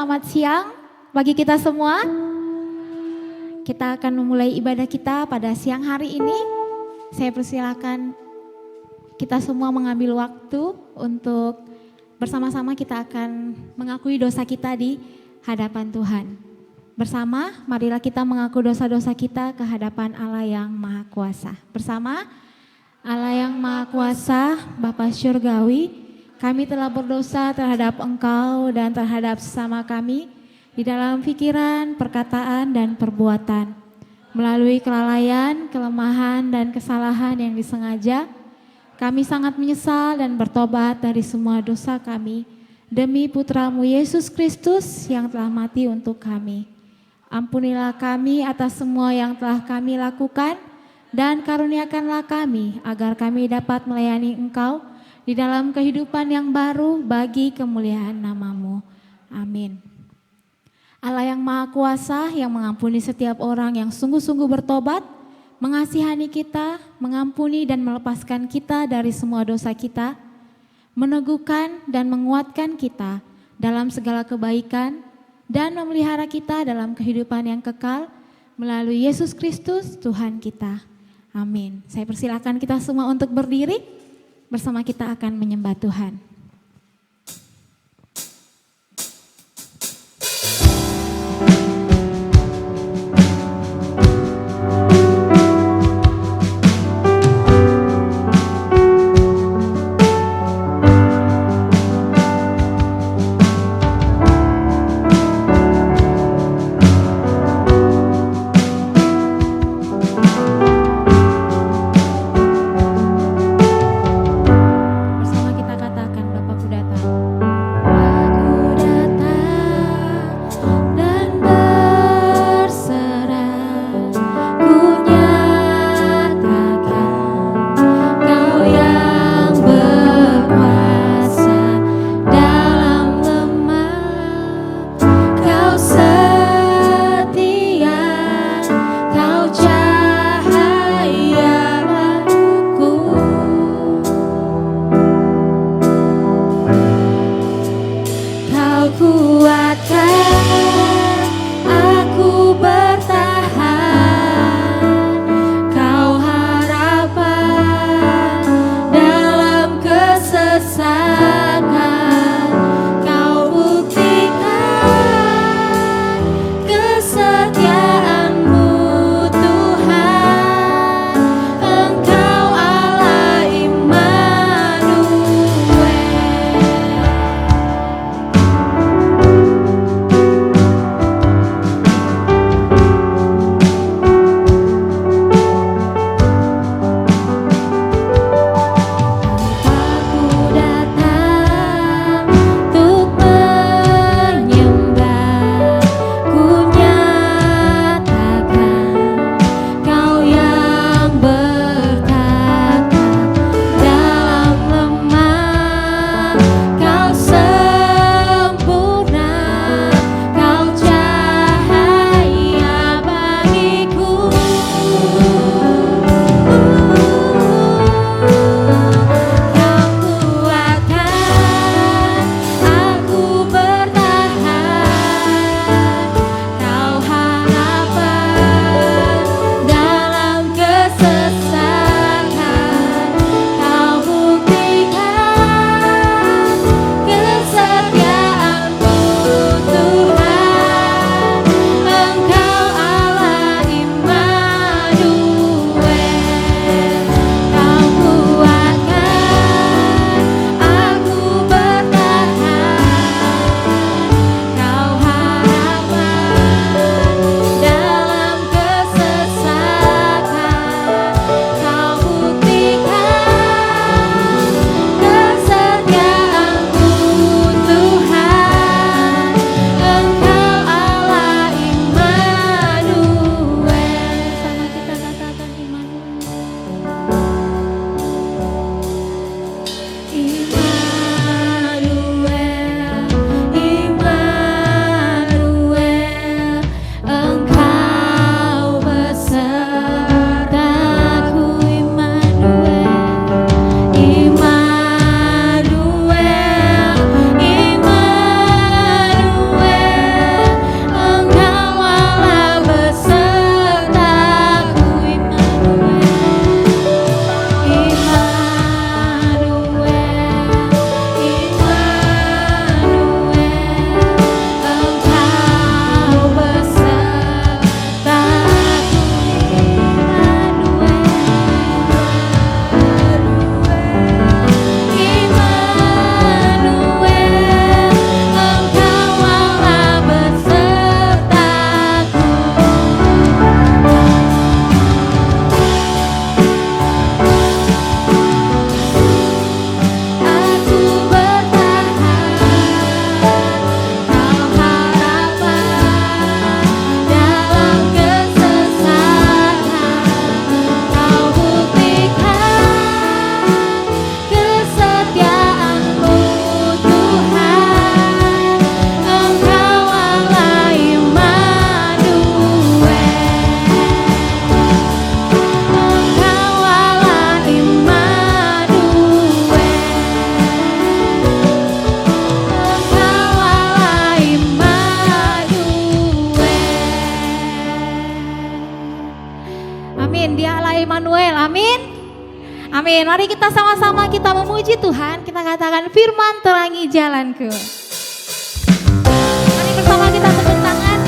selamat siang bagi kita semua. Kita akan memulai ibadah kita pada siang hari ini. Saya persilakan kita semua mengambil waktu untuk bersama-sama kita akan mengakui dosa kita di hadapan Tuhan. Bersama, marilah kita mengaku dosa-dosa kita ke hadapan Allah yang Maha Kuasa. Bersama, Allah yang Maha Kuasa, Bapa Syurgawi, kami telah berdosa terhadap Engkau dan terhadap sesama kami di dalam pikiran, perkataan, dan perbuatan. Melalui kelalaian, kelemahan, dan kesalahan yang disengaja, kami sangat menyesal dan bertobat dari semua dosa kami demi Putra-Mu Yesus Kristus yang telah mati untuk kami. Ampunilah kami atas semua yang telah kami lakukan dan karuniakanlah kami agar kami dapat melayani Engkau di dalam kehidupan yang baru bagi kemuliaan nama-Mu. Amin. Allah yang Maha Kuasa yang mengampuni setiap orang yang sungguh-sungguh bertobat, mengasihani kita, mengampuni dan melepaskan kita dari semua dosa kita, meneguhkan dan menguatkan kita dalam segala kebaikan dan memelihara kita dalam kehidupan yang kekal melalui Yesus Kristus Tuhan kita. Amin. Saya persilakan kita semua untuk berdiri. Bersama kita akan menyembah Tuhan. Bersama kita katakan, Immanuel. Amin. Amin. Mari kita sama-sama kita memuji Tuhan. Kita katakan firman terangi jalanku. Mari bersama kita tepuk tangan.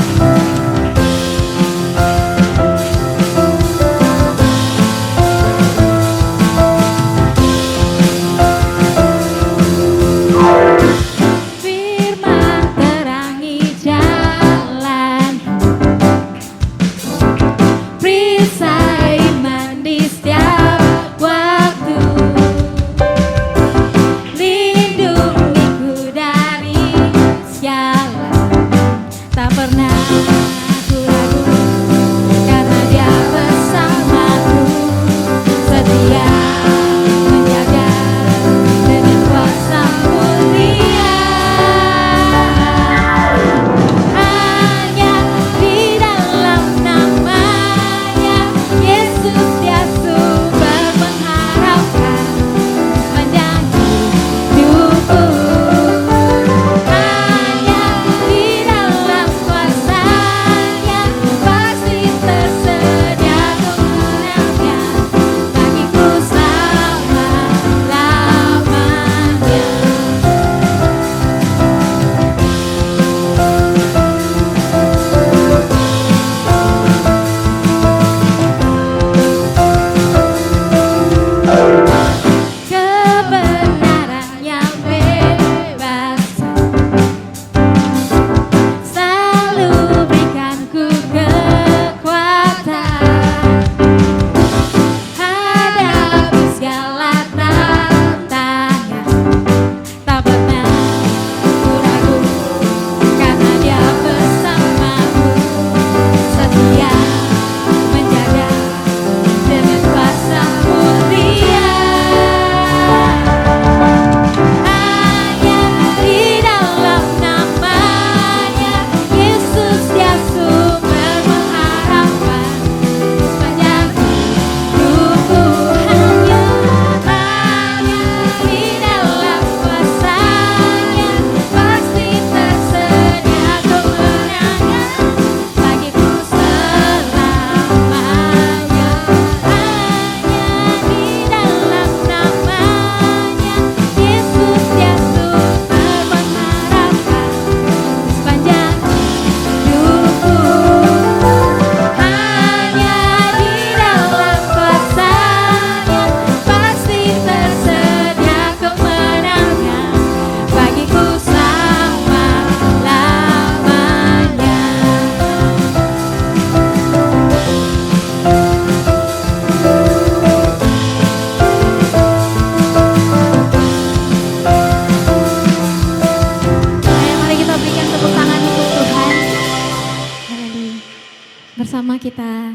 Bersama kita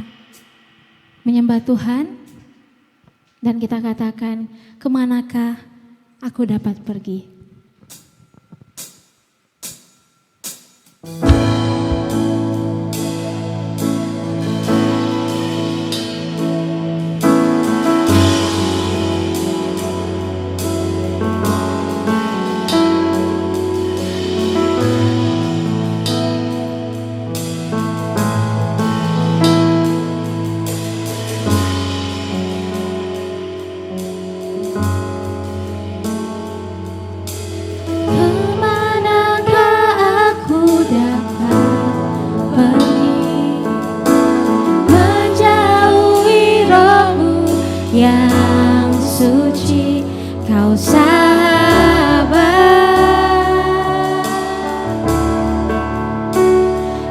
menyembah Tuhan dan kita katakan, kemanakah aku dapat pergi? Yang suci kau sabar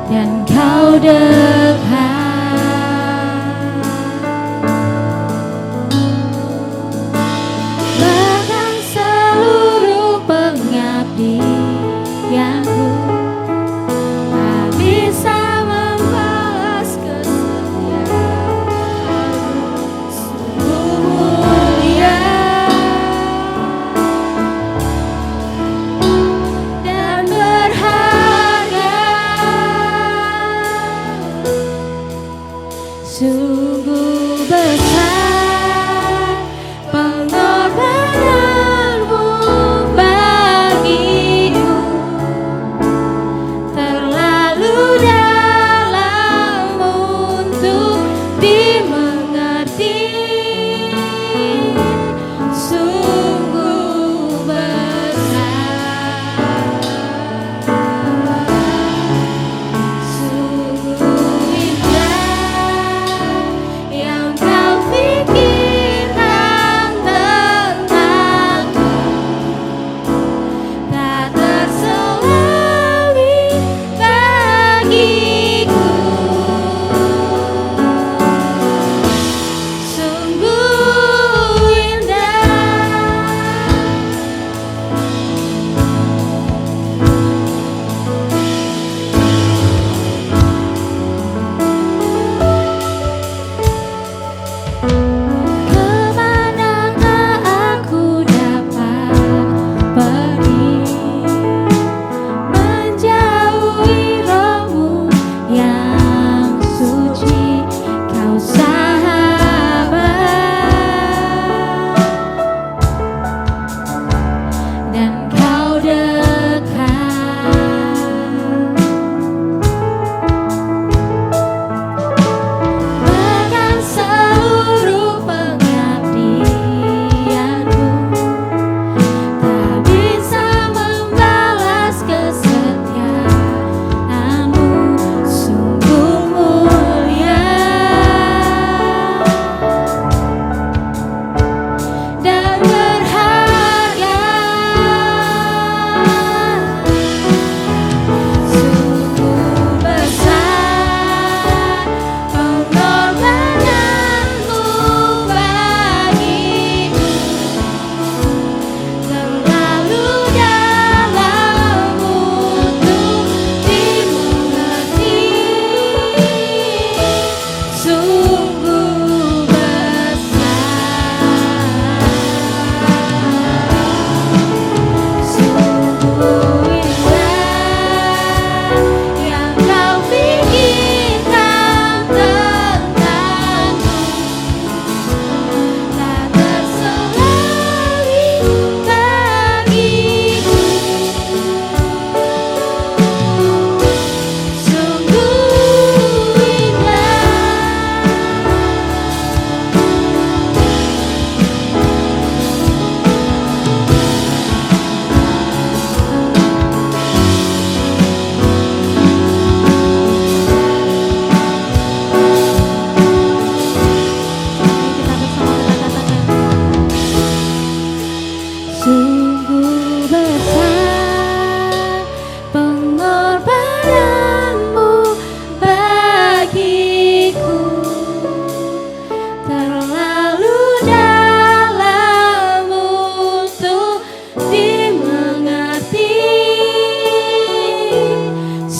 dan kau dekat, bahkan seluruh pengabdianku tak bisa membalas kesetiaan mulia dan berharga.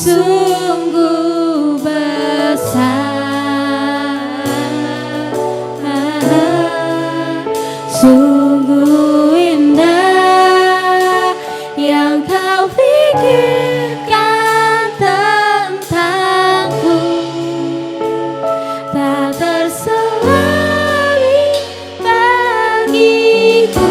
sungguh besar, sungguh indah yang kau pikirkan tentangku, tak terselami bagiku.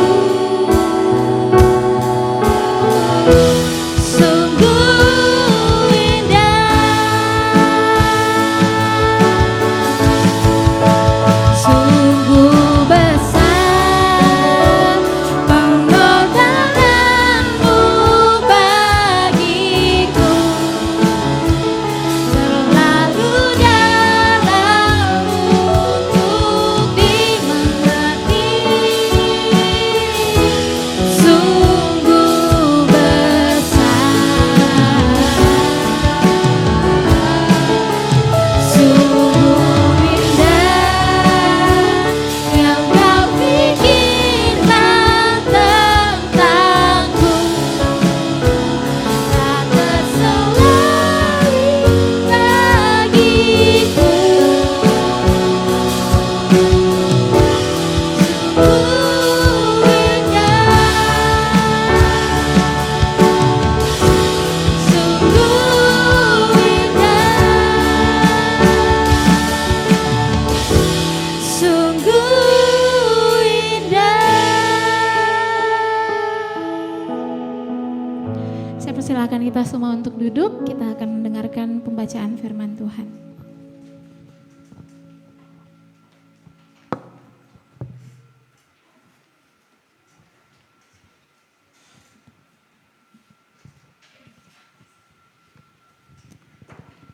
Saya persilakan kita semua untuk duduk, kita akan mendengarkan pembacaan firman Tuhan.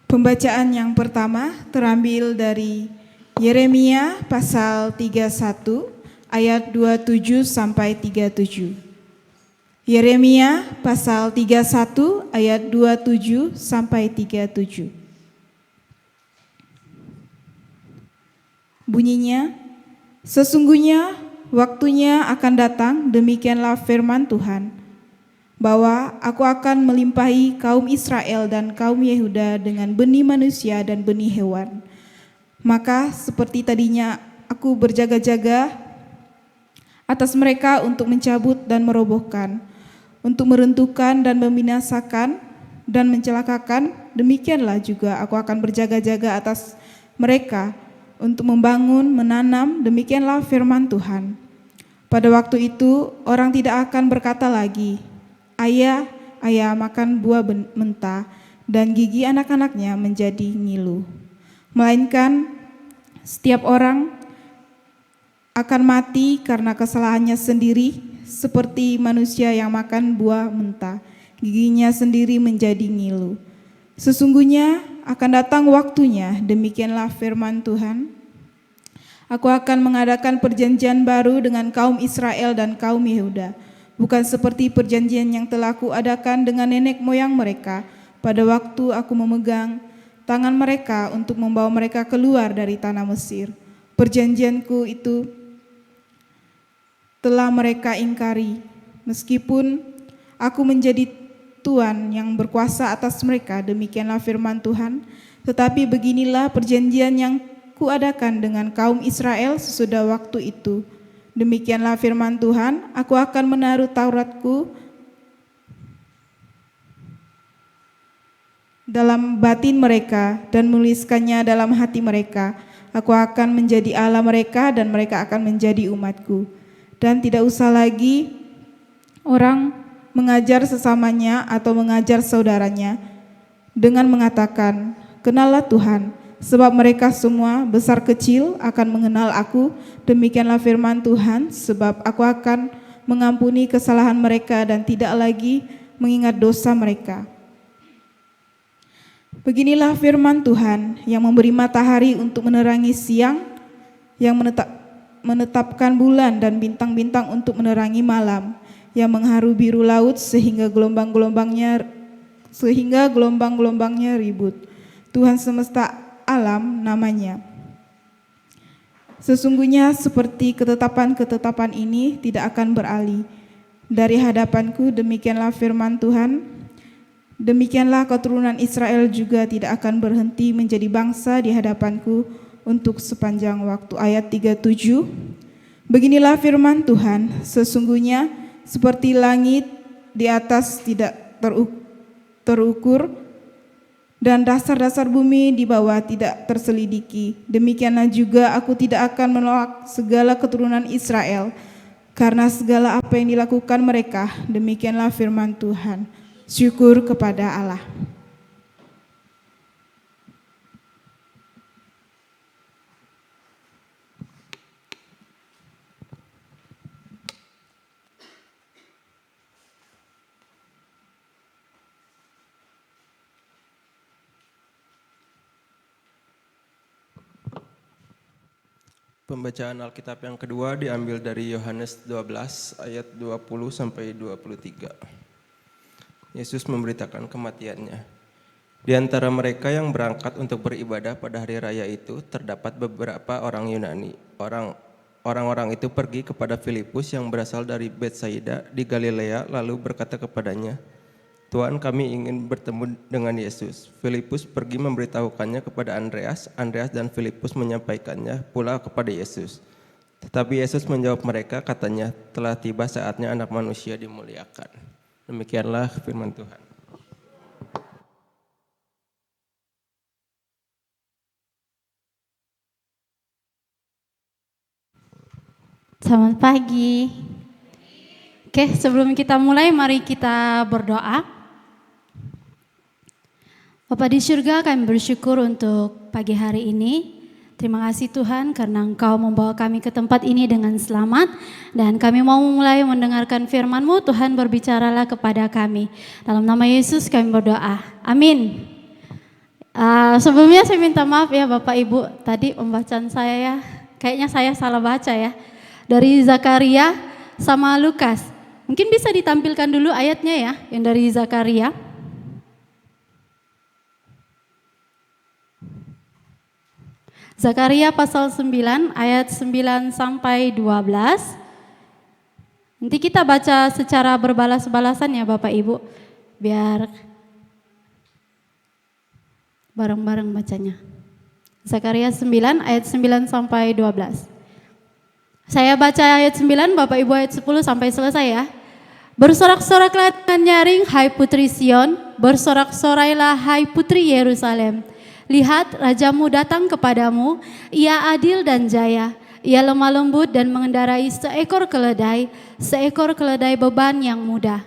Pembacaan yang pertama terambil dari Yeremia pasal 31 ayat 27 sampai 37. Yeremia pasal 31 ayat 27 sampai 37. Bunyinya, sesungguhnya waktunya akan datang, demikianlah firman Tuhan, bahwa aku akan melimpahi kaum Israel dan kaum Yehuda dengan benih manusia dan benih hewan. Maka seperti tadinya aku berjaga-jaga atas mereka untuk mencabut dan merobohkan, untuk meruntuhkan dan membinasakan dan mencelakakan, demikianlah juga aku akan berjaga-jaga atas mereka untuk membangun, menanam, demikianlah firman Tuhan. Pada waktu itu orang tidak akan berkata lagi, ayah, ayah makan buah mentah, dan gigi anak-anaknya menjadi ngilu. Melainkan setiap orang akan mati karena kesalahannya sendiri, seperti manusia yang makan buah mentah, giginya sendiri menjadi ngilu. Sesungguhnya akan datang waktunya, demikianlah firman Tuhan, aku akan mengadakan perjanjian baru dengan kaum Israel dan kaum Yehuda, bukan seperti perjanjian yang telah kuadakan dengan nenek moyang mereka pada waktu aku memegang tangan mereka untuk membawa mereka keluar dari tanah Mesir. Perjanjianku itu telah mereka ingkari, meskipun aku menjadi Tuhan yang berkuasa atas mereka, demikianlah firman Tuhan. Tetapi beginilah perjanjian yang kuadakan dengan kaum Israel sesudah waktu itu. Demikianlah firman Tuhan, aku akan menaruh Tauratku dalam batin mereka dan menuliskannya dalam hati mereka. Aku akan menjadi Allah mereka dan mereka akan menjadi umatku. Dan tidak usah lagi orang mengajar sesamanya atau mengajar saudaranya dengan mengatakan, kenallah Tuhan, sebab mereka semua besar kecil akan mengenal aku, demikianlah firman Tuhan, sebab aku akan mengampuni kesalahan mereka dan tidak lagi mengingat dosa mereka. Beginilah firman Tuhan yang memberi matahari untuk menerangi siang, yang menetapkan bulan dan bintang-bintang untuk menerangi malam, yang mengharu biru laut sehingga gelombang-gelombangnya ribut. Tuhan semesta alam namanya. Sesungguhnya seperti ketetapan-ketetapan ini tidak akan beralih dari hadapanku, demikianlah firman Tuhan. Demikianlah keturunan Israel juga tidak akan berhenti menjadi bangsa di hadapanku untuk sepanjang waktu. Ayat 37, beginilah firman Tuhan, sesungguhnya seperti langit di atas tidak terukur dan dasar-dasar bumi di bawah tidak terselidiki, demikianlah juga aku tidak akan menolak segala keturunan Israel karena segala apa yang dilakukan mereka. Demikianlah firman Tuhan. Syukur kepada Allah. Pembacaan Alkitab yang kedua diambil dari Yohanes 12 ayat 20 sampai 23. Yesus memberitakan kematiannya. Di antara mereka yang berangkat untuk beribadah pada hari raya itu terdapat beberapa orang Yunani. Orang-orang itu pergi kepada Filipus yang berasal dari Betsaida di Galilea lalu berkata kepadanya, "Tuhan, kami ingin bertemu dengan Yesus." Filipus pergi memberitahukannya kepada Andreas. Andreas dan Filipus menyampaikannya pula kepada Yesus. Tetapi Yesus menjawab mereka, katanya, "Telah tiba saatnya Anak Manusia dimuliakan." Demikianlah firman Tuhan. Selamat pagi. Oke, sebelum kita mulai, mari kita berdoa. Bapa di surga, kami bersyukur untuk pagi hari ini. Terima kasih Tuhan karena Engkau membawa kami ke tempat ini dengan selamat. Dan kami mau mulai mendengarkan firman-Mu. Tuhan, berbicaralah kepada kami. Dalam nama Yesus kami berdoa. Amin. Sebelumnya saya minta maaf ya Bapak Ibu. Tadi pembacaan saya ya, kayaknya saya salah baca ya. Dari Zakaria sama Lukas. Mungkin bisa ditampilkan dulu ayatnya ya, yang dari Zakaria. Zakaria pasal 9 ayat 9 sampai 12. Nanti kita baca secara berbalas-balasan ya Bapak Ibu, biar bareng-bareng bacanya. Zakaria 9 ayat 9 sampai 12. Saya baca ayat 9, Bapak Ibu ayat 10 sampai selesai ya. Bersorak-soraklah dengan nyaring hai putri Sion, bersorak-sorailah hai putri Yerusalem. Lihat, rajamu datang kepadamu, ia adil dan jaya, ia lemah lembut dan mengendarai seekor keledai beban yang mudah.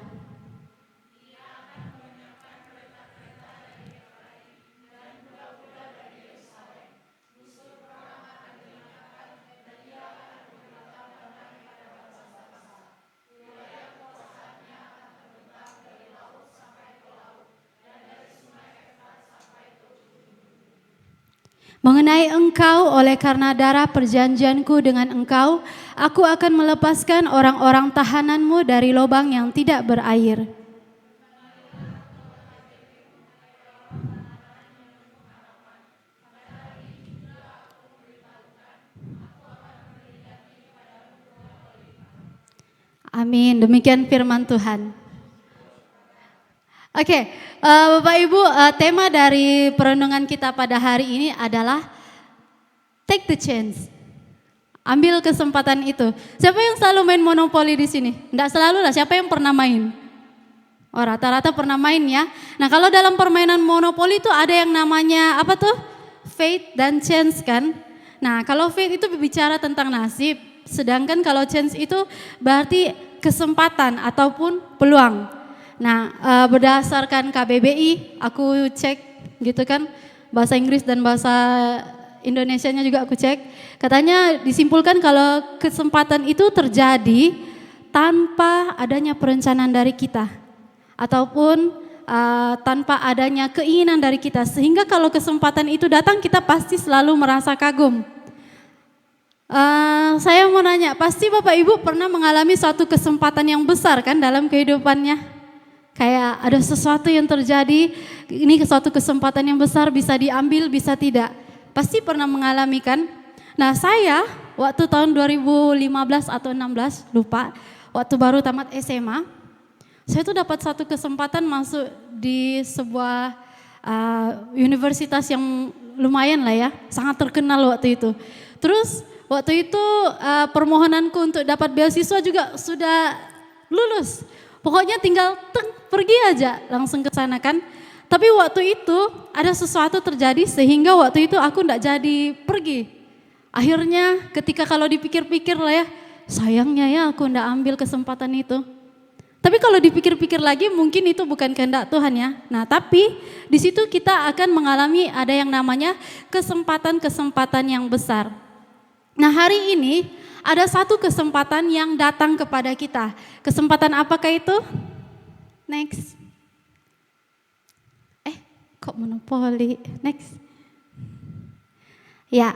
Mengenai engkau, oleh karena darah perjanjianku dengan engkau, aku akan melepaskan orang-orang tahananmu dari lubang yang tidak berair. Amin, demikian firman Tuhan. Oke, Bapak Ibu, tema dari perenungan kita pada hari ini adalah take the chance. Ambil kesempatan itu. Siapa yang selalu main monopoli di sini? Enggak selalu lah, siapa yang pernah main? Oh, rata-rata pernah main ya. Nah, kalau dalam permainan monopoli itu ada yang namanya apa tuh? Fate dan chance kan? Nah, kalau fate itu berbicara tentang nasib, sedangkan kalau chance itu berarti kesempatan ataupun peluang. Nah, berdasarkan KBBI, aku cek gitu kan, bahasa Inggris dan bahasa Indonesianya juga aku cek. Katanya disimpulkan kalau kesempatan itu terjadi tanpa adanya perencanaan dari kita, ataupun tanpa adanya keinginan dari kita. Sehingga kalau kesempatan itu datang, kita pasti selalu merasa kagum. Saya mau nanya, pasti Bapak Ibu pernah mengalami suatu kesempatan yang besar kan dalam kehidupannya? Kayak ada sesuatu yang terjadi, ini suatu kesempatan yang besar, bisa diambil, bisa tidak. Pasti pernah mengalami kan? Nah, saya waktu tahun 2015 atau 16, lupa, waktu baru tamat SMA, Saya tuh dapat satu kesempatan masuk di sebuah universitas yang lumayan lah ya, sangat terkenal waktu itu. Terus waktu itu permohonanku untuk dapat beasiswa juga sudah lulus. Pokoknya tinggal pergi aja langsung ke sana kan. Tapi waktu itu ada sesuatu terjadi sehingga waktu itu aku enggak jadi pergi. Akhirnya ketika kalau dipikir-pikir lah ya, sayangnya ya aku enggak ambil kesempatan itu. Tapi kalau dipikir-pikir lagi mungkin itu bukan kehendak Tuhan ya. Nah tapi di situ kita akan mengalami ada yang namanya kesempatan-kesempatan yang besar. Nah hari ini ada satu kesempatan yang datang kepada kita. Kesempatan apakah itu? Next. Kok monopoli? Next. Ya,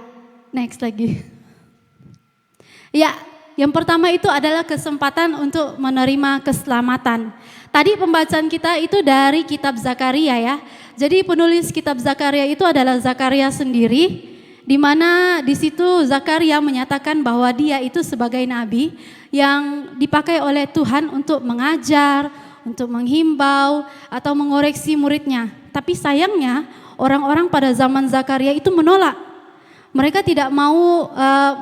next lagi. Ya, yang pertama itu adalah kesempatan untuk menerima keselamatan. Tadi pembacaan kita itu dari kitab Zakaria ya. Jadi penulis kitab Zakaria itu adalah Zakaria sendiri, di mana di situ Zakaria menyatakan bahwa dia itu sebagai nabi yang dipakai oleh Tuhan untuk mengajar, untuk menghimbau atau mengoreksi muridnya. Tapi sayangnya orang-orang pada zaman Zakaria itu menolak. Mereka tidak mau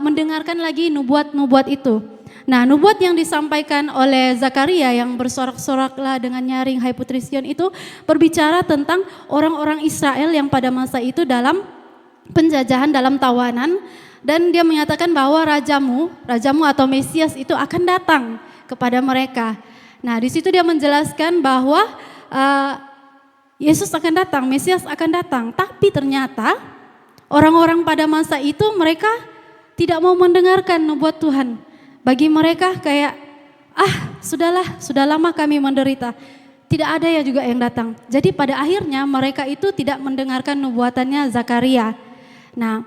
mendengarkan lagi nubuat-nubuat itu. Nah, nubuat yang disampaikan oleh Zakaria yang bersorak-soraklah dengan nyaring hai putri Sion itu berbicara tentang orang-orang Israel yang pada masa itu dalam penjajahan, dalam tawanan, dan dia menyatakan bahwa rajamu atau Mesias itu akan datang kepada mereka. Nah, di situ dia menjelaskan bahwa Yesus akan datang, Mesias akan datang, tapi ternyata orang-orang pada masa itu mereka tidak mau mendengarkan nubuat Tuhan. Bagi mereka kayak, sudahlah, sudah lama kami menderita. Tidak ada ya juga yang datang. Jadi pada akhirnya mereka itu tidak mendengarkan nubuatannya Zakaria. Nah,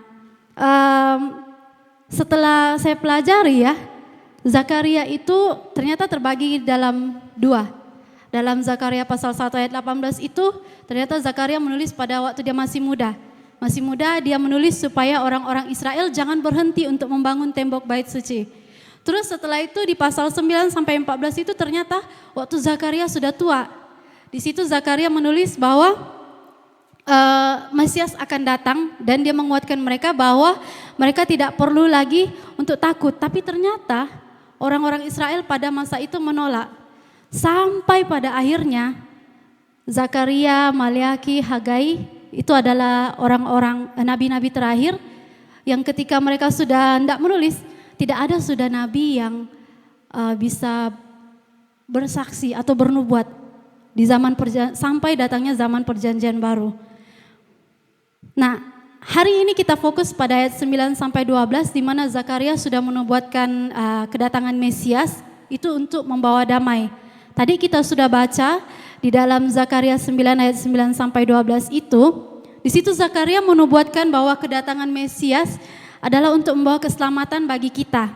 setelah saya pelajari ya, Zakaria itu ternyata terbagi dalam dua. Dalam Zakaria pasal 1 ayat 18 itu ternyata Zakaria menulis pada waktu dia masih muda. Masih muda dia menulis supaya orang-orang Israel jangan berhenti untuk membangun tembok bait suci. Terus setelah itu di pasal 9 sampai 14 itu ternyata waktu Zakaria sudah tua. Di situ Zakaria menulis bahwa Mesias akan datang dan dia menguatkan mereka bahwa mereka tidak perlu lagi untuk takut. Tapi ternyata orang-orang Israel pada masa itu menolak. Sampai pada akhirnya Zakaria, Maliaki, Hagai itu adalah orang-orang nabi-nabi terakhir yang ketika mereka sudah tidak menulis, tidak ada sudah nabi yang bisa bersaksi atau bernubuat di zaman sampai datangnya zaman perjanjian baru. Nah, hari ini kita fokus pada ayat 9 sampai 12 di mana Zakaria sudah menubuatkan kedatangan Mesias itu untuk membawa damai. Tadi kita sudah baca di dalam Zakaria 9 ayat 9 sampai 12 itu, di situ Zakaria menubuatkan bahwa kedatangan Mesias adalah untuk membawa keselamatan bagi kita.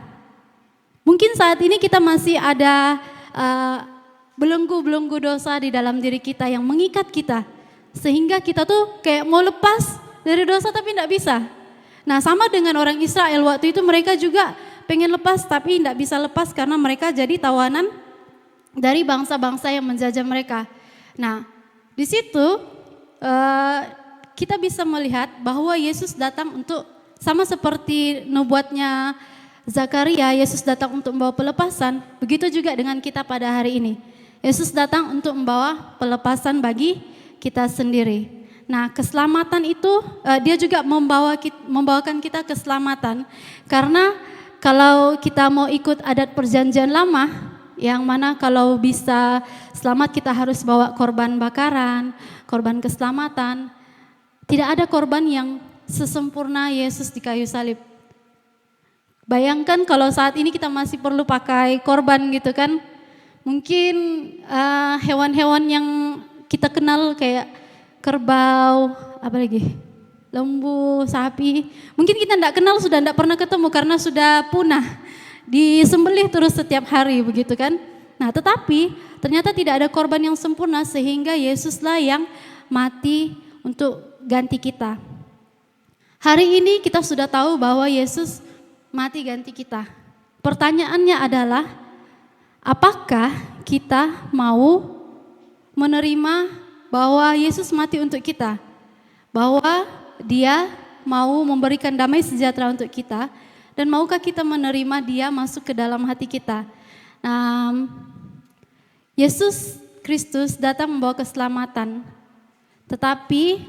Mungkin saat ini kita masih ada belenggu-belenggu dosa di dalam diri kita yang mengikat kita. Sehingga kita tuh kayak mau lepas dari dosa tapi tidak bisa. Nah sama dengan orang Israel waktu itu mereka juga pengen lepas tapi tidak bisa lepas karena mereka jadi tawanan dari bangsa-bangsa yang menjajah mereka. Nah di situ kita bisa melihat bahwa Yesus datang untuk sama seperti nubuatnya Zakaria, Yesus datang untuk membawa pelepasan. Begitu juga dengan kita pada hari ini. Yesus datang untuk membawa pelepasan bagi kita sendiri. Nah, keselamatan itu dia juga membawakan kita keselamatan. Karena kalau kita mau ikut adat perjanjian lama, yang mana kalau bisa selamat kita harus bawa korban bakaran, korban keselamatan. Tidak ada korban yang sesempurna Yesus di kayu salib. Bayangkan kalau saat ini kita masih perlu pakai korban gitu kan. Mungkin hewan-hewan yang kita kenal kayak kerbau, apa lagi? Lembu, sapi. Mungkin kita tidak kenal, sudah tidak pernah ketemu karena sudah punah. Disembelih terus setiap hari begitu kan. Nah tetapi ternyata tidak ada korban yang sempurna sehingga Yesuslah yang mati untuk ganti kita. Hari ini kita sudah tahu bahwa Yesus mati ganti kita. Pertanyaannya adalah apakah kita mau menerima bahwa Yesus mati untuk kita, bahwa Dia mau memberikan damai sejahtera untuk kita, dan maukah kita menerima Dia masuk ke dalam hati kita. Nah, Yesus Kristus datang membawa keselamatan, tetapi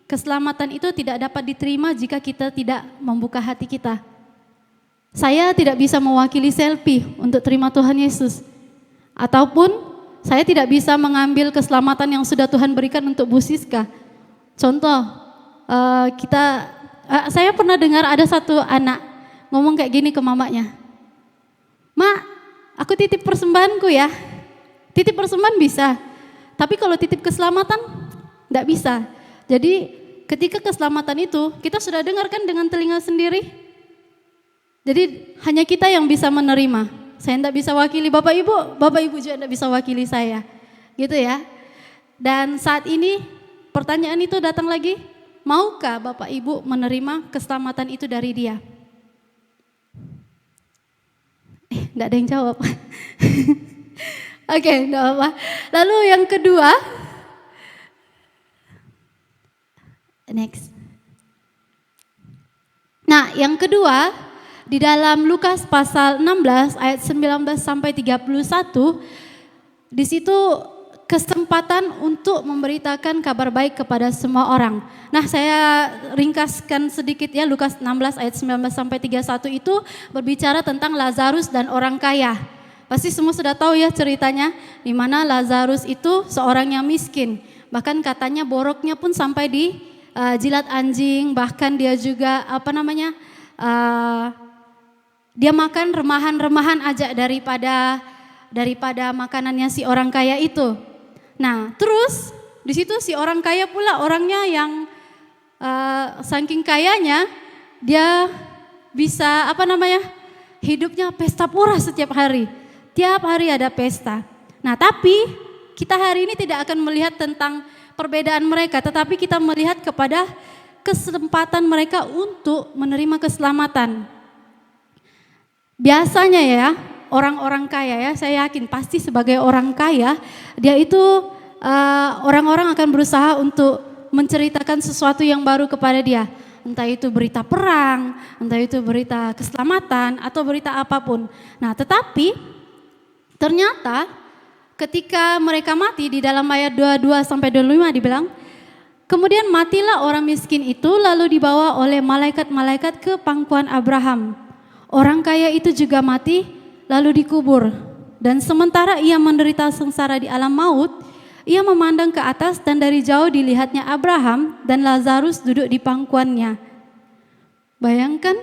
keselamatan itu tidak dapat diterima jika kita tidak membuka hati kita. Saya tidak bisa mewakili selfie untuk terima Tuhan Yesus, ataupun saya tidak bisa mengambil keselamatan yang sudah Tuhan berikan untuk Bu Siska. Contoh, saya pernah dengar ada satu anak ngomong kayak gini ke mamanya, "Mak, aku titip persembahanku ya." Titip persembahan bisa, tapi kalau titip keselamatan enggak bisa. Jadi ketika keselamatan itu kita sudah dengarkan dengan telinga sendiri. Jadi hanya kita yang bisa menerima. Saya tidak bisa wakili Bapak Ibu juga tidak bisa wakili saya. Gitu ya. Dan saat ini pertanyaan itu datang lagi, maukah Bapak Ibu menerima keselamatan itu dari Dia? Enggak ada yang jawab. Oke, enggak apa-apa. Lalu yang kedua, next. Nah, yang kedua, di dalam Lukas pasal 16 ayat 19 sampai 31, di situ kesempatan untuk memberitakan kabar baik kepada semua orang. Nah, saya ringkaskan sedikit ya, Lukas 16 ayat 19 sampai 31 itu berbicara tentang Lazarus dan orang kaya. Pasti semua sudah tahu ya ceritanya, di mana Lazarus itu seorang yang miskin. Bahkan katanya boroknya pun sampai di jilat anjing, bahkan dia juga dia makan remahan-remahan aja daripada makanannya si orang kaya itu. Nah, terus di situ si orang kaya pula orangnya yang saking kayanya dia bisa hidupnya pesta pura setiap hari. Tiap hari ada pesta. Nah, tapi kita hari ini tidak akan melihat tentang perbedaan mereka, tetapi kita melihat kepada kesempatan mereka untuk menerima keselamatan. Biasanya ya, orang-orang kaya ya, saya yakin pasti sebagai orang kaya, dia itu orang-orang akan berusaha untuk menceritakan sesuatu yang baru kepada dia. Entah itu berita perang, entah itu berita keselamatan, atau berita apapun. Nah, tetapi ternyata ketika mereka mati, di dalam ayat 22 sampai 25 dibilang, kemudian matilah orang miskin itu lalu dibawa oleh malaikat-malaikat ke pangkuan Abraham. Orang kaya itu juga mati lalu dikubur. Dan sementara ia menderita sengsara di alam maut, ia memandang ke atas dan dari jauh dilihatnya Abraham dan Lazarus duduk di pangkuannya. Bayangkan,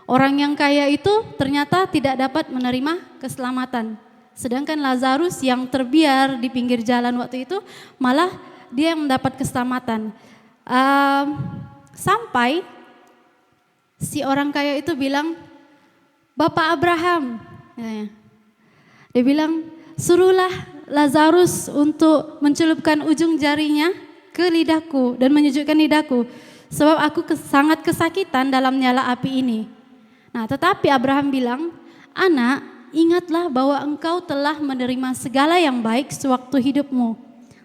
orang yang kaya itu ternyata tidak dapat menerima keselamatan. Sedangkan Lazarus yang terbiar di pinggir jalan waktu itu malah dia yang mendapat keselamatan. Sampai si orang kaya itu bilang, "Bapak Abraham," dia bilang, "suruhlah Lazarus untuk mencelupkan ujung jarinya ke lidahku dan menyejukkan lidahku, sebab aku sangat kesakitan dalam nyala api ini." Nah, tetapi Abraham bilang, "Anak, ingatlah bahwa engkau telah menerima segala yang baik sewaktu hidupmu,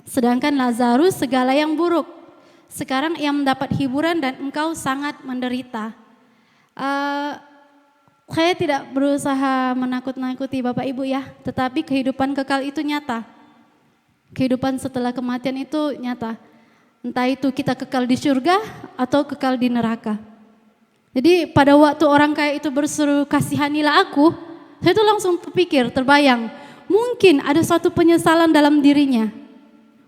sedangkan Lazarus segala yang buruk. Sekarang ia mendapat hiburan dan engkau sangat menderita." Saya tidak berusaha menakut-nakuti Bapak Ibu ya, tetapi kehidupan kekal itu nyata. Kehidupan setelah kematian itu nyata. Entah itu kita kekal di surga atau kekal di neraka. Jadi pada waktu orang kaya itu berseru, "Kasihanilah aku," saya itu langsung terpikir, terbayang, mungkin ada suatu penyesalan dalam dirinya.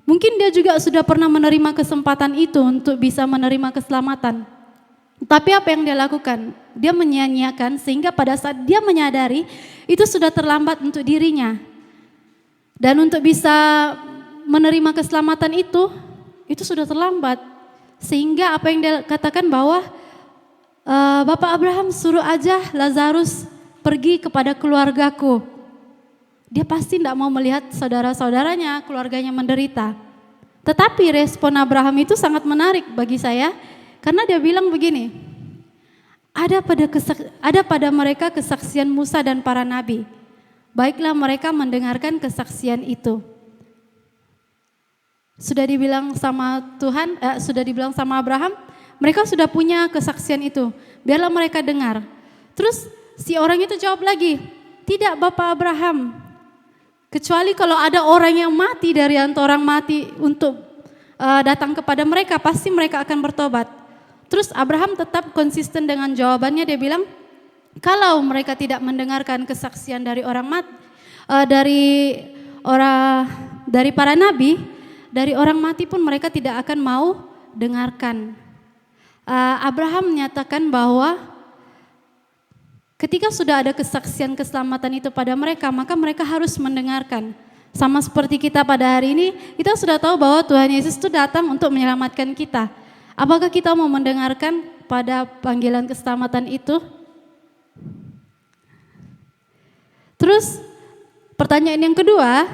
Mungkin dia juga sudah pernah menerima kesempatan itu untuk bisa menerima keselamatan. Tapi apa yang dia lakukan? Dia menyia-nyiakan sehingga pada saat dia menyadari itu sudah terlambat untuk dirinya. Dan untuk bisa menerima keselamatan itu sudah terlambat. Sehingga apa yang dia katakan bahwa Bapak Abraham suruh aja Lazarus pergi kepada keluargaku. Dia pasti tidak mau melihat saudara-saudaranya, keluarganya menderita. Tetapi respon Abraham itu sangat menarik bagi saya. Karena dia bilang begini, ada pada mereka kesaksian Musa dan para nabi. baiklah mereka mendengarkan kesaksian itu. Sudah dibilang sama Tuhan, sudah dibilang sama Abraham, mereka sudah punya kesaksian itu. Biarlah mereka dengar. Terus si orang itu jawab lagi, tidak Bapak Abraham, kecuali kalau ada orang yang mati dari antara orang mati untuk datang kepada mereka, pasti mereka akan bertobat. Terus Abraham tetap konsisten dengan jawabannya, dia bilang, kalau mereka tidak mendengarkan kesaksian dari orang mati, dari para nabi, dari orang mati pun mereka tidak akan mau dengarkan. Abraham menyatakan bahwa ketika sudah ada kesaksian keselamatan itu pada mereka, maka mereka harus mendengarkan. Sama seperti kita pada hari ini, kita sudah tahu bahwa Tuhan Yesus itu datang untuk menyelamatkan kita. Apakah kita mau mendengarkan pada panggilan keselamatan itu? Terus pertanyaan yang kedua,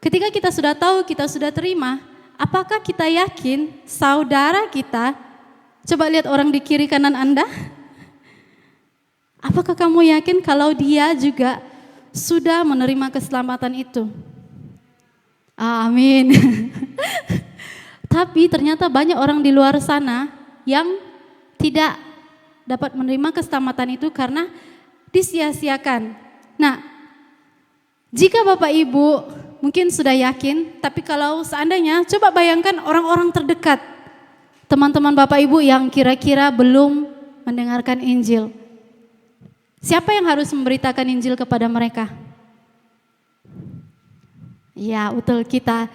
ketika kita sudah tahu, kita sudah terima, apakah kita yakin saudara kita, coba lihat orang di kiri kanan Anda, apakah kamu yakin kalau dia juga sudah menerima keselamatan itu? Amin. Tapi ternyata banyak orang di luar sana yang tidak dapat menerima keselamatan itu karena disia-siakan. Nah, jika Bapak Ibu mungkin sudah yakin, tapi kalau seandainya coba bayangkan orang-orang terdekat, teman-teman Bapak Ibu yang kira-kira belum mendengarkan Injil. Siapa yang harus memberitakan Injil kepada mereka? Ya, betul, kita.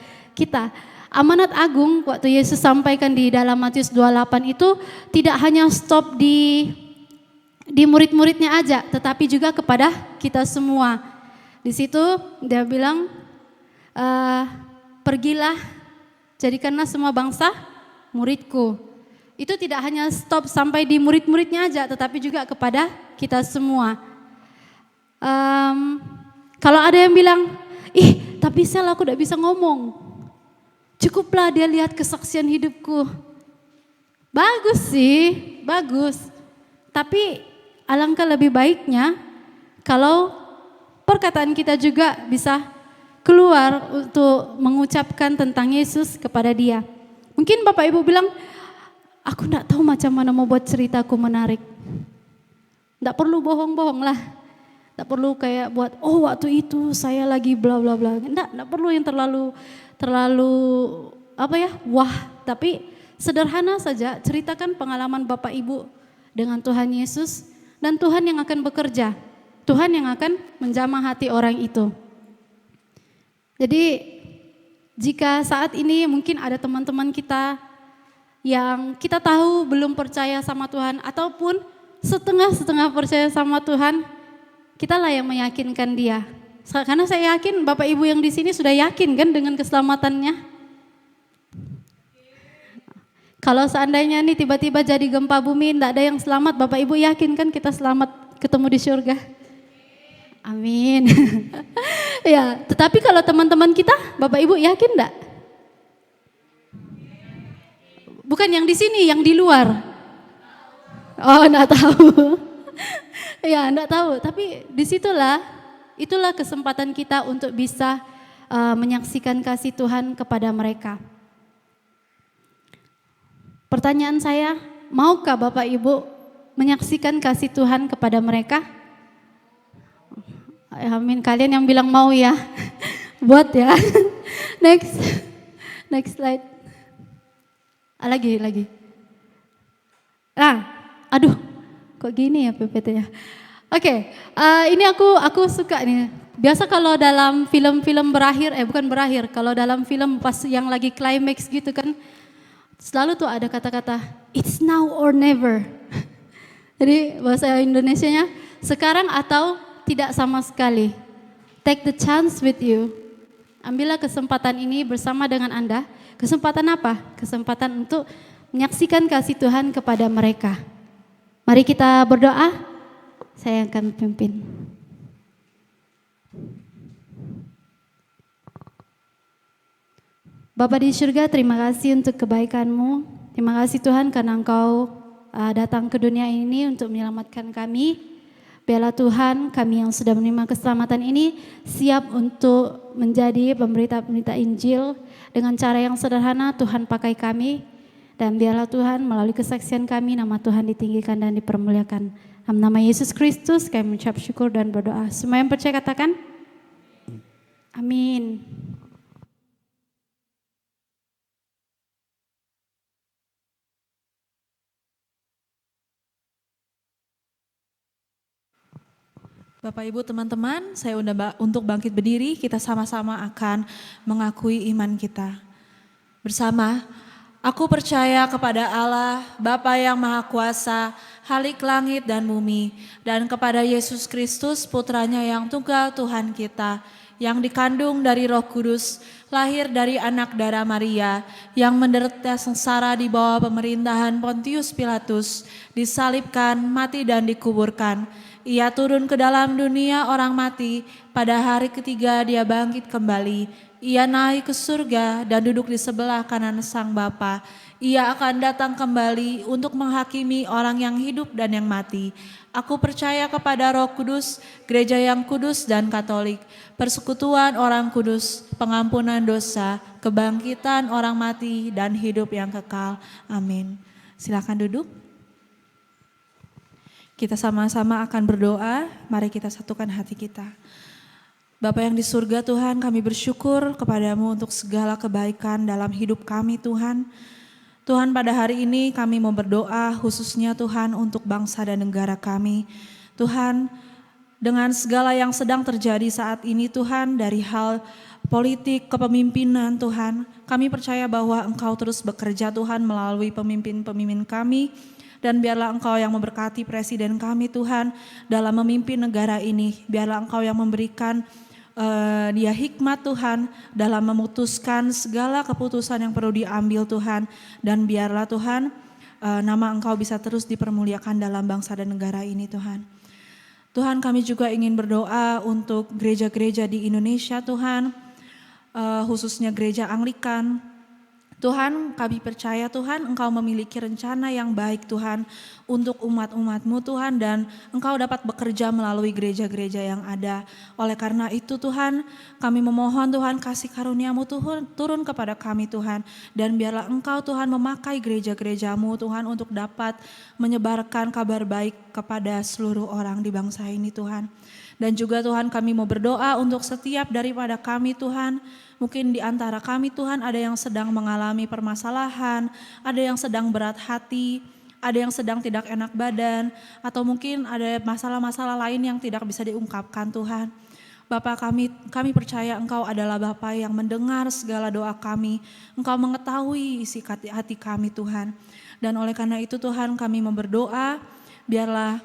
Amanat agung waktu Yesus sampaikan di dalam Matius 28 itu tidak hanya stop di murid-muridnya aja, tetapi juga kepada kita semua. Di situ dia bilang, pergilah, jadikanlah semua bangsa muridku. Itu tidak hanya stop sampai di murid-muridnya aja, tetapi juga kepada kita semua. Kalau ada yang bilang, tapi Sel aku tidak bisa ngomong. Cukuplah dia lihat kesaksian hidupku. Bagus sih, bagus. Tapi alangkah lebih baiknya kalau perkataan kita juga bisa keluar untuk mengucapkan tentang Yesus kepada dia. Mungkin Bapak Ibu bilang, aku enggak tahu macam mana mau buat ceritaku menarik. Enggak perlu bohong-bohong lah. Enggak perlu kayak buat, waktu itu saya lagi bla bla bla. Enggak perlu yang terlalu wah. Tapi sederhana saja, ceritakan pengalaman Bapak Ibu dengan Tuhan Yesus dan Tuhan yang akan bekerja. Tuhan yang akan menjamah hati orang itu. Jadi jika saat ini mungkin ada teman-teman kita yang kita tahu belum percaya sama Tuhan ataupun setengah-setengah percaya sama Tuhan, kitalah yang meyakinkan dia. Karena saya yakin Bapak Ibu yang di sini sudah yakin kan dengan keselamatannya. Kalau seandainya nih tiba-tiba jadi gempa bumi, tidak ada yang selamat, Bapak Ibu yakin kan kita selamat ketemu di surga? Amin. Ya, tetapi kalau teman-teman kita, Bapak Ibu yakin enggak? Bukan yang di sini, yang di luar. Oh, enggak tahu. Ya, enggak tahu. Tapi itulah kesempatan kita untuk bisa menyaksikan kasih Tuhan kepada mereka. Pertanyaan saya, maukah Bapak Ibu menyaksikan kasih Tuhan kepada mereka? Amin, kalian yang bilang mau ya, buat ya. Next slide. Lagi. Aduh, kok gini ya PPT-nya. Oke, ini aku suka nih. Biasa kalau dalam film-film kalau dalam film pas yang lagi climax gitu kan, selalu tuh ada kata-kata, it's now or never. Jadi bahasa Indonesianya, sekarang atau tidak sama sekali. Take the chance with you. Ambillah kesempatan ini bersama dengan Anda. Kesempatan apa? Kesempatan untuk menyaksikan kasih Tuhan kepada mereka. Mari kita berdoa. Saya akan pimpin. Bapa di surga, terima kasih untuk kebaikan-Mu. Terima kasih Tuhan karena Engkau datang ke dunia ini untuk menyelamatkan kami. Biarlah Tuhan kami yang sudah menerima keselamatan ini siap untuk menjadi pemberita-pemberita Injil dengan cara yang sederhana. Tuhan pakai kami, dan biarlah Tuhan melalui kesaksian kami nama Tuhan ditinggikan dan dipermuliakan. Dalam nama Yesus Kristus kami mengucap syukur dan berdoa. Semua yang percaya katakan amin. Bapak Ibu teman-teman, saya undang untuk bangkit berdiri, kita sama-sama akan mengakui iman kita. Bersama, aku percaya kepada Allah, Bapa yang Maha Kuasa, Khalik langit dan bumi, dan kepada Yesus Kristus, Putranya yang tunggal Tuhan kita, yang dikandung dari Roh Kudus, lahir dari anak darah Maria, yang menderita sengsara di bawah pemerintahan Pontius Pilatus, disalibkan, mati dan dikuburkan. Ia turun ke dalam dunia orang mati, pada hari ketiga dia bangkit kembali. Ia naik ke surga dan duduk di sebelah kanan Sang Bapa. Ia akan datang kembali untuk menghakimi orang yang hidup dan yang mati. Aku percaya kepada Roh Kudus, gereja yang kudus dan katolik, persekutuan orang kudus, pengampunan dosa, kebangkitan orang mati dan hidup yang kekal. Amin. Silakan duduk. Kita sama-sama akan berdoa, mari kita satukan hati kita. Bapa yang di surga Tuhan, kami bersyukur kepadamu untuk segala kebaikan dalam hidup kami Tuhan. Tuhan, pada hari ini kami mau berdoa khususnya Tuhan untuk bangsa dan negara kami. Tuhan, dengan segala yang sedang terjadi saat ini Tuhan, dari hal politik, kepemimpinan Tuhan, kami percaya bahwa Engkau terus bekerja Tuhan melalui pemimpin-pemimpin kami. Dan biarlah Engkau yang memberkati presiden kami Tuhan dalam memimpin negara ini. Biarlah Engkau yang memberikan dia hikmat Tuhan dalam memutuskan segala keputusan yang perlu diambil Tuhan. Dan biarlah Tuhan nama Engkau bisa terus dipermuliakan dalam bangsa dan negara ini Tuhan. Tuhan, kami juga ingin berdoa untuk gereja-gereja di Indonesia Tuhan, khususnya gereja Anglikan. Tuhan, kami percaya Tuhan Engkau memiliki rencana yang baik Tuhan untuk umat-umat-Mu Tuhan, dan Engkau dapat bekerja melalui gereja-gereja yang ada. Oleh karena itu Tuhan, kami memohon Tuhan kasih karunia-Mu turun kepada kami Tuhan, dan biarlah Engkau Tuhan memakai gereja-gereja-Mu Tuhan untuk dapat menyebarkan kabar baik kepada seluruh orang di bangsa ini Tuhan. Dan juga Tuhan, kami mau berdoa untuk setiap daripada kami Tuhan. Mungkin di antara kami Tuhan ada yang sedang mengalami permasalahan, ada yang sedang berat hati, ada yang sedang tidak enak badan, atau mungkin ada masalah-masalah lain yang tidak bisa diungkapkan Tuhan. Bapak, kami percaya Engkau adalah Bapa yang mendengar segala doa kami. Engkau mengetahui isi hati kami Tuhan. Dan oleh karena itu Tuhan, kami mau berdoa, biarlah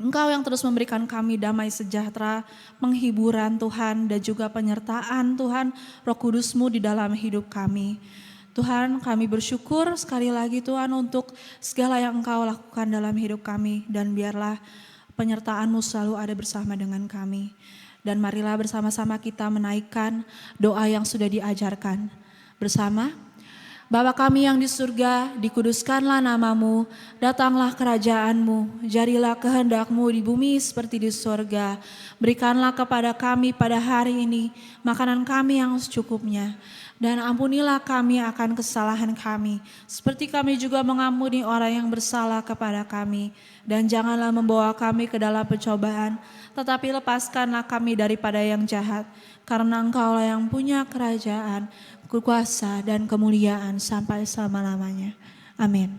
Engkau yang terus memberikan kami damai sejahtera, penghiburan Tuhan, dan juga penyertaan Tuhan, Roh Kudus-Mu di dalam hidup kami. Tuhan, kami bersyukur sekali lagi Tuhan untuk segala yang Engkau lakukan dalam hidup kami, dan biarlah penyertaan-Mu selalu ada bersama dengan kami. Dan marilah bersama-sama kita menaikkan doa yang sudah diajarkan bersama. Bapa kami yang di surga, dikuduskanlah namamu, datanglah kerajaan-Mu, jadilah kehendak-Mu di bumi seperti di surga. Berikanlah kepada kami pada hari ini makanan kami yang secukupnya. Dan ampunilah kami akan kesalahan kami, seperti kami juga mengampuni orang yang bersalah kepada kami. Dan janganlah membawa kami ke dalam pencobaan, tetapi lepaskanlah kami daripada yang jahat. Karena Engkaulah yang punya kerajaan, kuasa dan kemuliaan sampai selama-lamanya. Amin.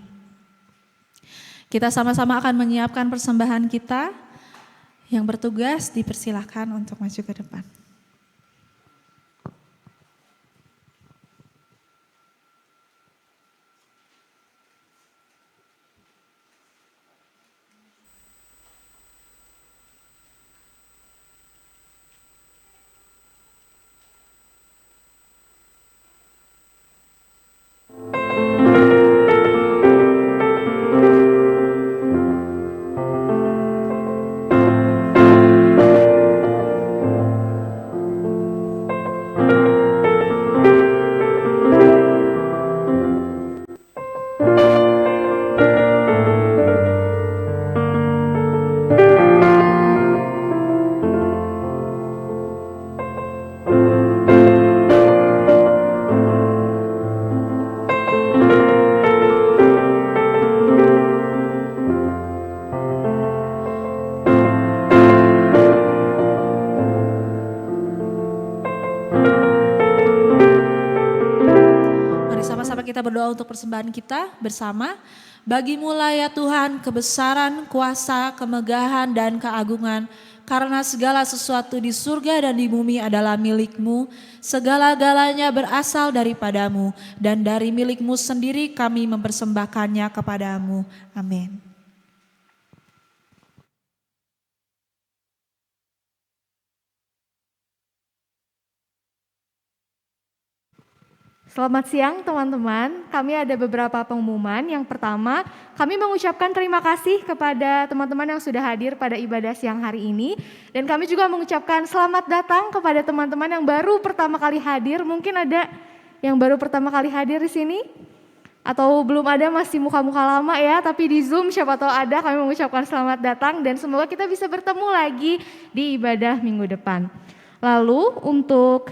Kita sama-sama akan menyiapkan persembahan kita. Yang bertugas dipersilahkan untuk maju ke depan. berdoa untuk persembahan kita bersama. Bagimu-lah ya Tuhan kebesaran, kuasa, kemegahan, dan keagungan. Karena segala sesuatu di surga dan di bumi adalah milik-Mu. Segala-galanya berasal daripadamu. Dan dari milik-Mu sendiri kami mempersembahkannya kepadamu. Amin. Selamat siang teman-teman, kami ada beberapa pengumuman. Yang pertama, kami mengucapkan terima kasih kepada teman-teman yang sudah hadir pada ibadah siang hari ini. Dan kami juga mengucapkan selamat datang kepada teman-teman yang baru pertama kali hadir. Mungkin ada yang baru pertama kali hadir di sini? Atau belum ada, masih muka-muka lama ya, tapi di Zoom siapa tahu ada. Kami mengucapkan selamat datang dan semoga kita bisa bertemu lagi di ibadah minggu depan. Lalu untuk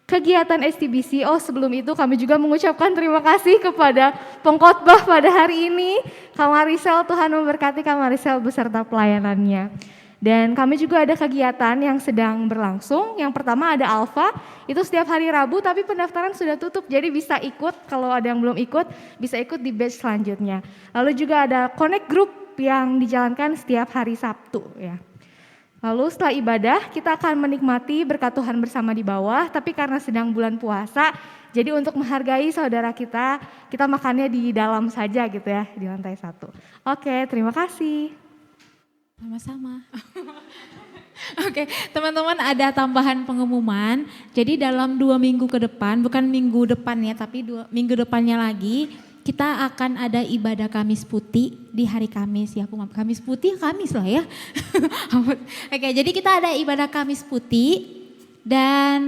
kegiatan STBC, sebelum itu kami juga mengucapkan terima kasih kepada pengkhotbah pada hari ini, Kak Marisel. Tuhan memberkati Kak Marisel beserta pelayanannya. Dan kami juga ada kegiatan yang sedang berlangsung. Yang pertama ada Alfa, itu setiap hari Rabu tapi pendaftaran sudah tutup, jadi bisa ikut, kalau ada yang belum ikut bisa ikut di batch selanjutnya. Lalu juga ada Connect Group yang dijalankan setiap hari Sabtu ya. Lalu setelah ibadah kita akan menikmati berkat Tuhan bersama di bawah, tapi karena sedang bulan puasa, jadi untuk menghargai saudara kita makannya di dalam saja gitu ya, di lantai 1. Oke, terima kasih. Sama-sama. Oke, teman-teman ada tambahan pengumuman. Jadi dalam 2 minggu ke depan, bukan minggu depan ya, tapi 2 minggu depannya lagi, kita akan ada ibadah Kamis Putih di hari Kamis ya, Kamis Putih, Kamis lah ya. Oke, jadi kita ada ibadah Kamis Putih dan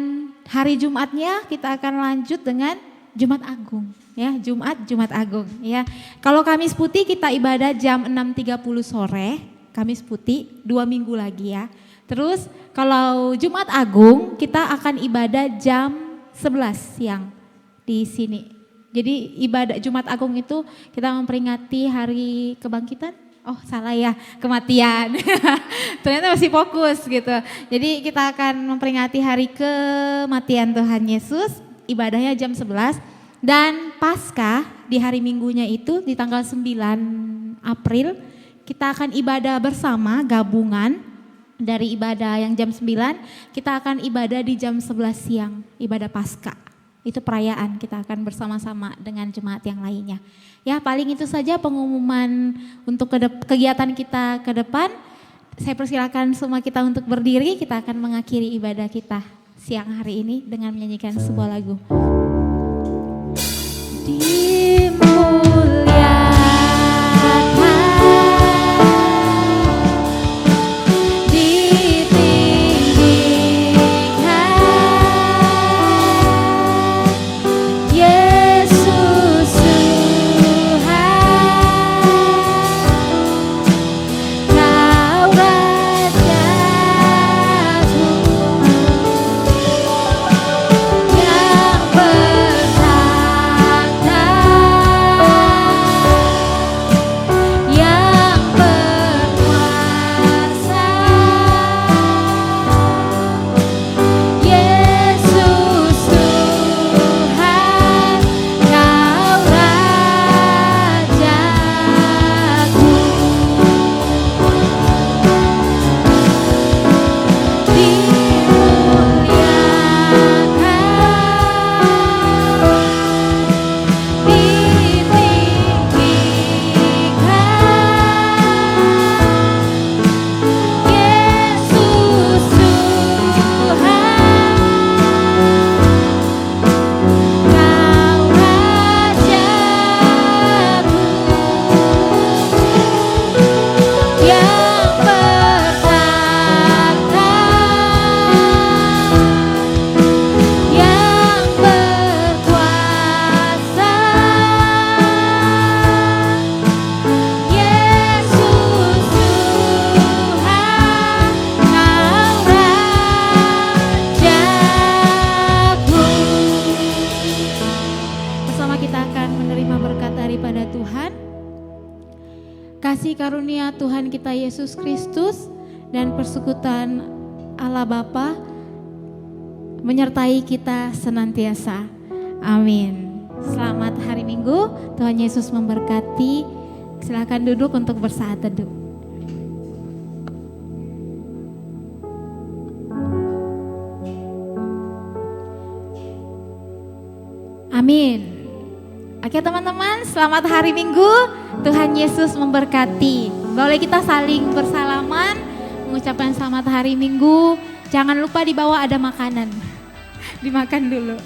hari Jumatnya kita akan lanjut dengan Jumat Agung ya, Jumat Agung ya. Kalau Kamis Putih kita ibadah jam 6.30 sore, Kamis Putih 2 minggu lagi ya. Terus kalau Jumat Agung kita akan ibadah jam 11 siang di sini. Jadi ibadah Jumat Agung itu kita memperingati hari kebangkitan. Oh salah ya, kematian. Ternyata masih fokus gitu. Jadi kita akan memperingati hari kematian Tuhan Yesus. Ibadahnya jam 11. Dan Paskah di hari Minggunya itu di tanggal 9 April. Kita akan ibadah bersama gabungan. Dari ibadah yang jam 9 kita akan ibadah di jam 11 siang. Ibadah Paskah. Itu perayaan, kita akan bersama-sama dengan jemaat yang lainnya. Ya paling itu saja pengumuman untuk kegiatan kita ke depan. Saya persilakan semua kita untuk berdiri, kita akan mengakhiri ibadah kita siang hari ini dengan menyanyikan sebuah lagu. Kasih karunia Tuhan kita Yesus Kristus dan persekutuan Allah Bapa menyertai kita senantiasa. Amin. Selamat hari Minggu, Tuhan Yesus memberkati. Silakan duduk untuk bersaat teduh. Amin. Oke teman-teman, selamat hari Minggu. Tuhan Yesus memberkati. Boleh kita saling bersalaman, mengucapkan selamat hari Minggu. Jangan lupa di bawah ada makanan. Dimakan dulu.